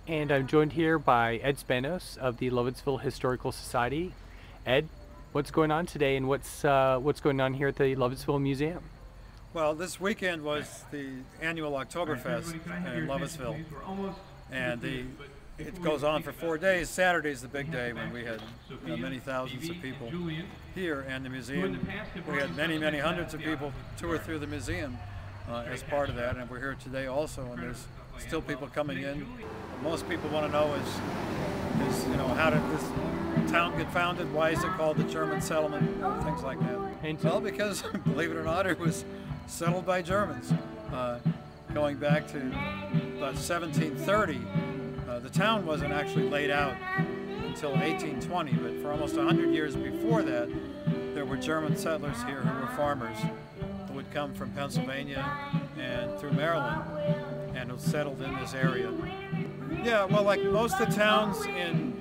And I'm joined here by Ed Spanos of the Lovettsville Historical Society. Ed, what's going on today, and what's going on here at the Lovettsville Museum? Well, this weekend was the annual Oktoberfest in Lovettsville, and it goes on for 4 days. Saturday's the big day when we had many thousands of people here, and the museum, we had many hundreds of people tour through the museum as part of that, and we're here today also, and there's still people coming in. Most people want to know is how did this town get founded? Why is it called the German settlement? Things like that. Well, because believe it or not, it was settled by Germans going back to about 1730. The town wasn't actually laid out until 1820, but for almost 100 years before that, there were German settlers here who were farmers who would come from Pennsylvania and through Maryland and who settled in this area. Yeah, well, like most of the towns in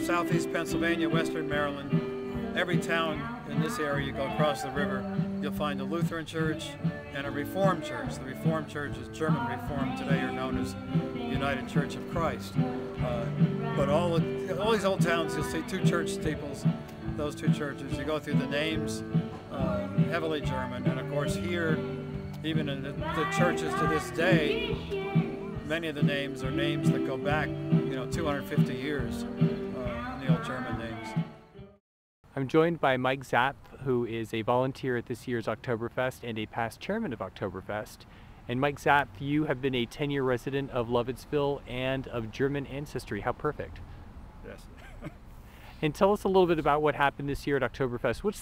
southeast Pennsylvania, western Maryland, every town in this area, you go across the river, you'll find a Lutheran church and a Reformed church. The Reformed church is German Reformed, today are known as United Church of Christ. But all these old towns, you'll see two church steeples, those two churches. You go through the names, heavily German, and of course here, even in the churches to this day, many of the names are names that go back 250 years, the old German names. I'm joined by Mike Zapp, who is a volunteer at this year's Oktoberfest and a past chairman of Oktoberfest. And Mike Zapp, you have been a 10-year resident of Lovettsville and of German ancestry. How perfect. Yes. And tell us a little bit about what happened this year at Oktoberfest. What's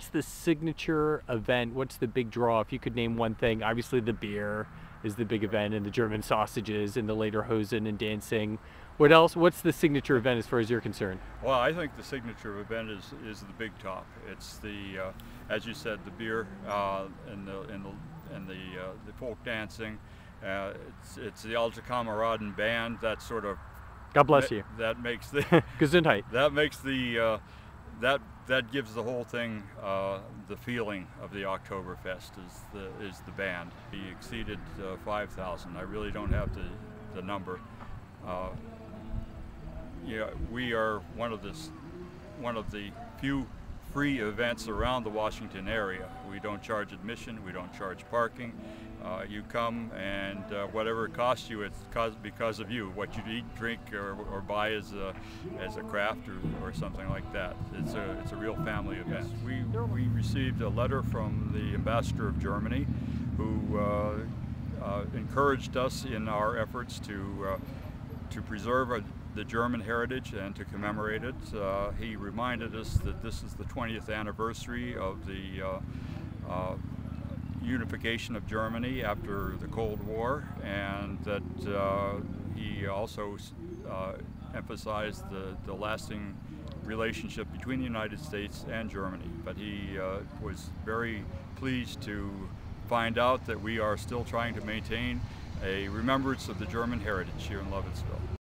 the signature event? What's the big draw? If you could name one thing, obviously the beer is the big event, and the German sausages and the lederhosen and dancing. What else? What's the signature event as far as you're concerned? Well, I think the signature event is the big top. It's the, as you said, the beer and the folk dancing. It's the Alte Kameraden band. That sort of. God bless you. That makes the Gesundheit. That makes the that gives the whole thing the feeling of the Oktoberfest is the band. He exceeded 5,000. I really don't have the number. We are one of the few free events around the Washington area. We don't charge admission. We don't charge parking. You come, and whatever it costs you, it's because of you. What you eat, drink, or buy as a craft or something like that. It's a real family event. We received a letter from the ambassador of Germany, who encouraged us in our efforts to preserve the German heritage and to commemorate it. He reminded us that this is the 20th anniversary of the unification of Germany after the Cold War, and that he also emphasized the lasting relationship between the United States and Germany. But he was very pleased to find out that we are still trying to maintain a remembrance of the German heritage here in Lovettsville.